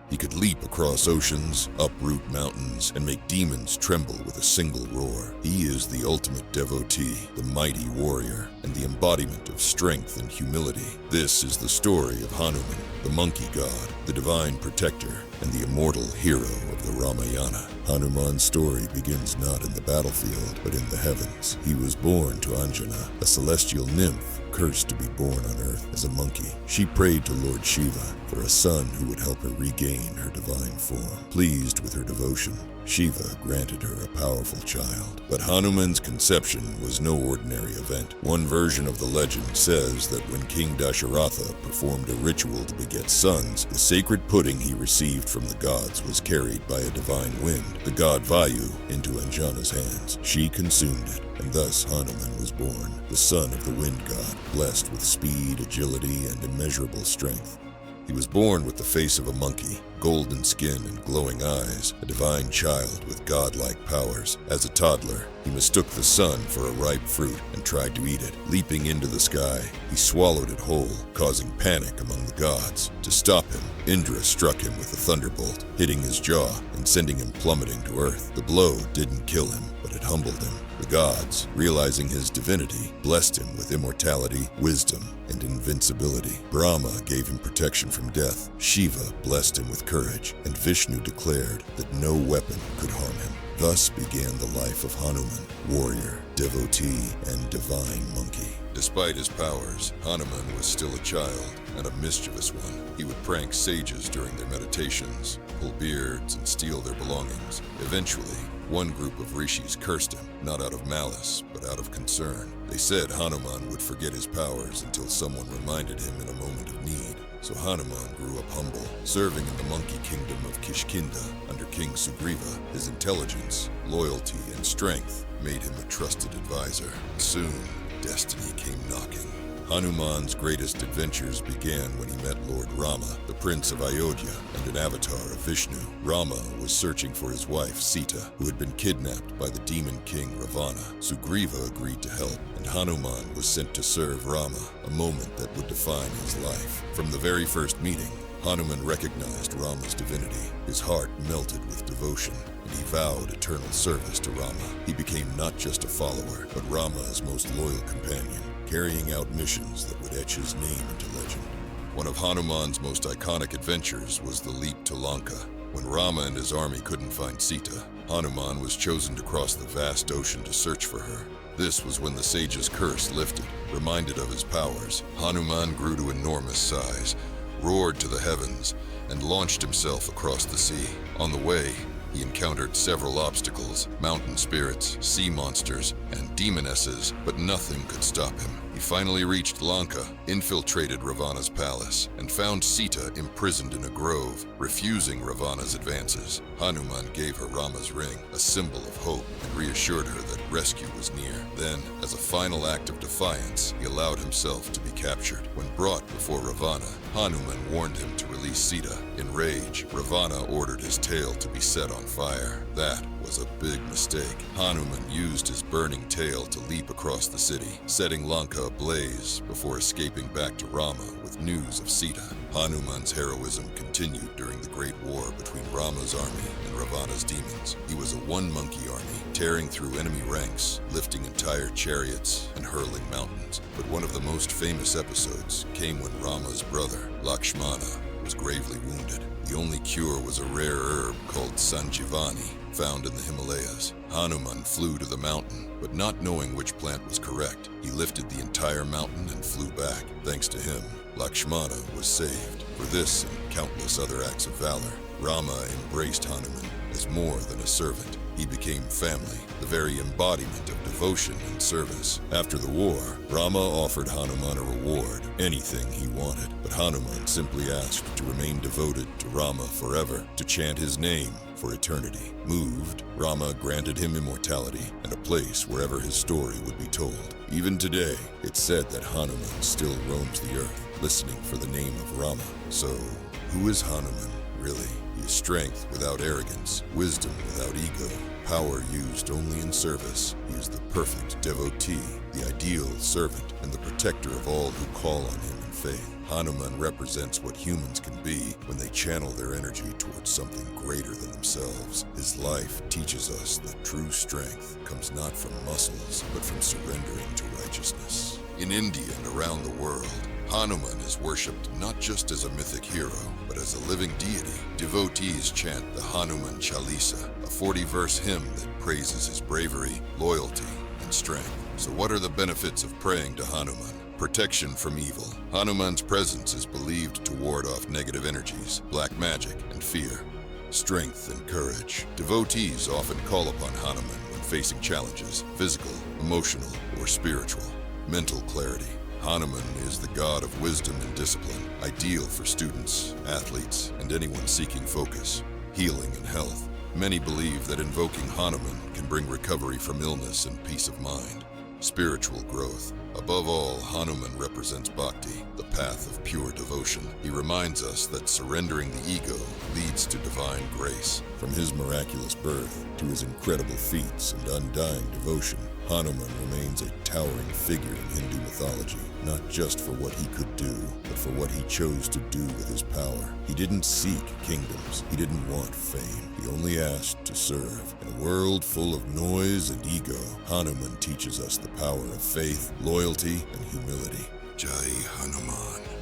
He could leap across oceans, uproot mountains, and make demons tremble with a single roar. He is the ultimate devotee, the mighty warrior, and the embodiment of strength and humility. This is the story of Hanuman, the monkey god, the divine protector, and the immortal hero of the Ramayana. Hanuman's story begins not in the battlefield, but in the heavens. He was born to Anjana, a celestial nymph cursed to be born on earth as a monkey. She prayed to Lord Shiva for a son who would help her regain her divine form. Pleased with her devotion, Shiva granted her a powerful child. But Hanuman's conception was no ordinary event. One version of the legend says that when King Dasharatha performed a ritual to beget sons, the sacred pudding he received from the gods was carried by a divine wind, the god Vayu, into Anjana's hands. She consumed it, and thus Hanuman was born, the son of the wind god, blessed with speed, agility, and immeasurable strength. He was born with the face of a monkey, golden skin and glowing eyes, a divine child with godlike powers. As a toddler, he mistook the sun for a ripe fruit and tried to eat it. Leaping into the sky, he swallowed it whole, causing panic among the gods. To stop him, Indra struck him with a thunderbolt, hitting his jaw and sending him plummeting to earth. The blow didn't kill him, but it humbled him. The gods, realizing his divinity, blessed him with immortality, wisdom, and invincibility. Brahma gave him protection from death. Shiva blessed him with courage, and Vishnu declared that no weapon could harm him. Thus began the life of Hanuman, warrior, devotee, and divine monkey. Despite his powers, Hanuman was still a child, and a mischievous one. He would prank sages during their meditations, pull beards, and steal their belongings. Eventually, one group of rishis cursed him, not out of malice, but out of concern. They said Hanuman would forget his powers until someone reminded him in a moment of need. So Hanuman grew up humble, serving in the monkey kingdom of Kishkinda under King Sugriva. His intelligence, loyalty, and strength made him a trusted advisor. Soon, destiny came knocking. Hanuman's greatest adventures began when he met Lord Rama, the prince of Ayodhya and an avatar of Vishnu. Rama was searching for his wife Sita, who had been kidnapped by the demon king Ravana. Sugriva agreed to help, and Hanuman was sent to serve Rama, a moment that would define his life. From the very first meeting, Hanuman recognized Rama's divinity. His heart melted with devotion, and he vowed eternal service to Rama. He became not just a follower, but Rama's most loyal companion, carrying out missions that would etch his name into legend. One of Hanuman's most iconic adventures was the leap to Lanka. When Rama and his army couldn't find Sita, Hanuman was chosen to cross the vast ocean to search for her. This was when the sage's curse lifted. Reminded of his powers, Hanuman grew to enormous size, roared to the heavens, and launched himself across the sea. On the way, he encountered several obstacles, mountain spirits, sea monsters, and demonesses, but nothing could stop him. He finally reached Lanka, infiltrated Ravana's palace, and found Sita imprisoned in a grove, refusing Ravana's advances. Hanuman gave her Rama's ring, a symbol of hope, and reassured her that rescue was near. Then, as a final act of defiance, he allowed himself to be captured. When brought before Ravana, Hanuman warned him to release Sita. In rage, Ravana ordered his tail to be set on fire. That was a big mistake. Hanuman used his burning tail to leap across the city, setting Lanka ablaze before escaping back to Rama with news of Sita. Hanuman's heroism continued during the Great War between Rama's army and Ravana's demons. He was a one-monkey army, tearing through enemy ranks, lifting entire chariots, and hurling mountains. But one of the most famous episodes came when Rama's brother, Lakshmana, was gravely wounded. The only cure was a rare herb called Sanjivani, found in the Himalayas. Hanuman flew to the mountain, but not knowing which plant was correct, he lifted the entire mountain and flew back. Thanks to him, Lakshmana was saved. For this and countless other acts of valor, Rama embraced Hanuman as more than a servant. He became family, the very embodiment of devotion and service. After the war, Rama offered Hanuman a reward, anything he wanted, but Hanuman simply asked to remain devoted to Rama forever, to chant his name for eternity. Moved, Rama granted him immortality and a place wherever his story would be told. Even today, it's said that Hanuman still roams the earth, listening for the name of Rama. So, who is Hanuman, really? He is strength without arrogance, wisdom without ego, power used only in service. He is the perfect devotee, the ideal servant, and the protector of all who call on him in faith. Hanuman represents what humans can be when they channel their energy towards something greater than themselves. His life teaches us that true strength comes not from muscles, but from surrendering to righteousness. In India and around the world, Hanuman is worshipped not just as a mythic hero, but as a living deity. Devotees chant the Hanuman Chalisa, a 40-verse hymn that praises his bravery, loyalty, and strength. So what are the benefits of praying to Hanuman? Protection from evil. Hanuman's presence is believed to ward off negative energies, black magic, and fear. Strength and courage. Devotees often call upon Hanuman when facing challenges, physical, emotional, or spiritual. Mental clarity. Hanuman is the god of wisdom and discipline, ideal for students, athletes, and anyone seeking focus. Healing and health. Many believe that invoking Hanuman can bring recovery from illness and peace of mind. Spiritual growth. Above all, Hanuman represents bhakti, the path of pure devotion. He reminds us that surrendering the ego leads to divine grace. From his miraculous birth to his incredible feats and undying devotion, Hanuman remains a towering figure in Hindu mythology, not just for what he could do, but for what he chose to do with his power. He didn't seek kingdoms. He didn't want fame. He only asked to serve. In a world full of noise and ego, Hanuman teaches us the power of faith, loyalty, and humility. Jai Hanuman.